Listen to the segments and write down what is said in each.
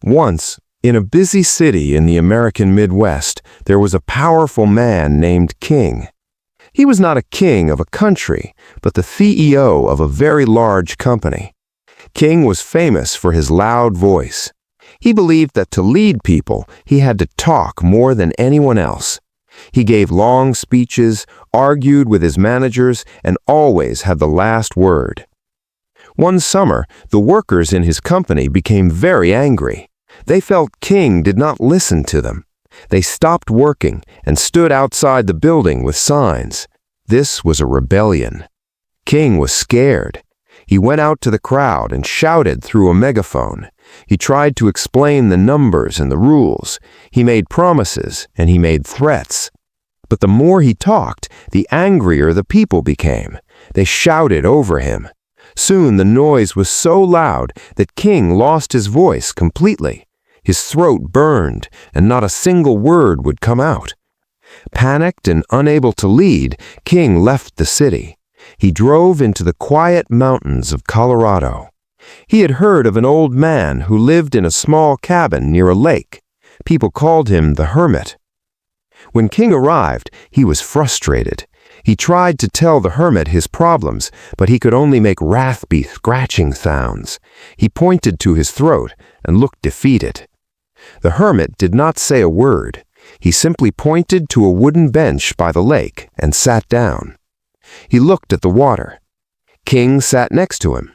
Once, in a busy city in the American Midwest, there was a powerful man named King. He was not a king of a country, but the CEO of a very large company. King was famous for his loud voice. He believed that to lead people, he had to talk more than anyone else. He gave long speeches, argued with his managers, and always had the last word. One summer, the workers in his company became very angry. They felt King did not listen to them. They stopped working and stood outside the building with signs. This was a rebellion. King was scared. He went out to the crowd and shouted through a megaphone. He tried to explain the numbers and the rules. He made promises and he made threats. But the more he talked, the angrier the people became. They shouted over him. Soon the noise was so loud that King lost his voice completely. His throat burned, and not a single word would come out. Panicked and unable to lead, King left the city. He drove into the quiet mountains of Colorado. He had heard of an old man who lived in a small cabin near a lake. People called him the hermit. When King arrived, he was frustrated. He tried to tell the hermit his problems, but he could only make raspy, scratching sounds. He pointed to his throat and looked defeated. The hermit did not say a word. He simply pointed to a wooden bench by the lake and sat down. He looked at the water. King sat next to him.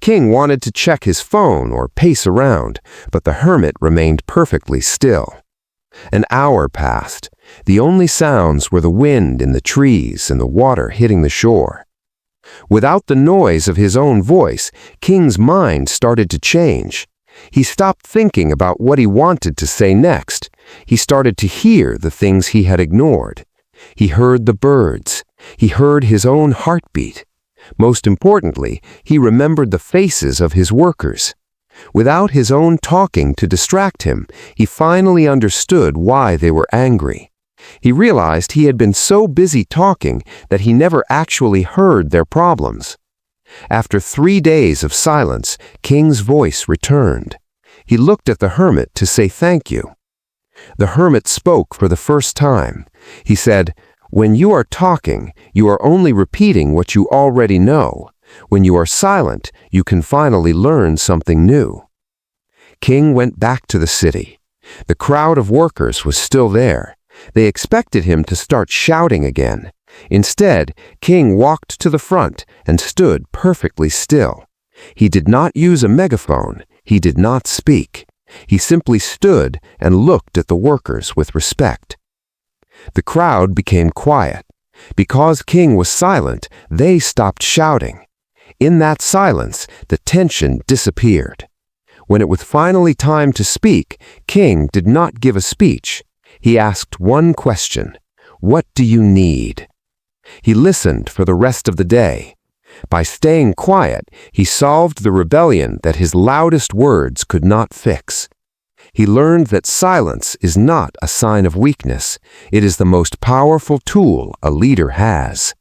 King wanted to check his phone or pace around, but the hermit remained perfectly still. An hour passed. The only sounds were the wind in the trees and the water hitting the shore. Without the noise of his own voice, King's mind started to change. He stopped thinking about what he wanted to say next. He started to hear the things he had ignored. He heard the birds. He heard his own heartbeat. Most importantly, he remembered the faces of his workers. Without his own talking to distract him, he finally understood why they were angry. He realized he had been so busy talking that he never actually heard their problems. After 3 days of silence, King's voice returned. He looked at the hermit to say thank you. The hermit spoke for the first time. He said, "When you are talking, you are only repeating what you already know. When you are silent, you can finally learn something new." King went back to the city. The crowd of workers was still there. They expected him to start shouting again. Instead, King walked to the front and stood perfectly still. He did not use a megaphone. He did not speak. He simply stood and looked at the workers with respect. The crowd became quiet. Because King was silent, they stopped shouting. In that silence, the tension disappeared. When it was finally time to speak, King did not give a speech. He asked one question: "What do you need?" He listened for the rest of the day. By staying quiet, he solved the rebellion that his loudest words could not fix. He learned that silence is not a sign of weakness. It is the most powerful tool a leader has.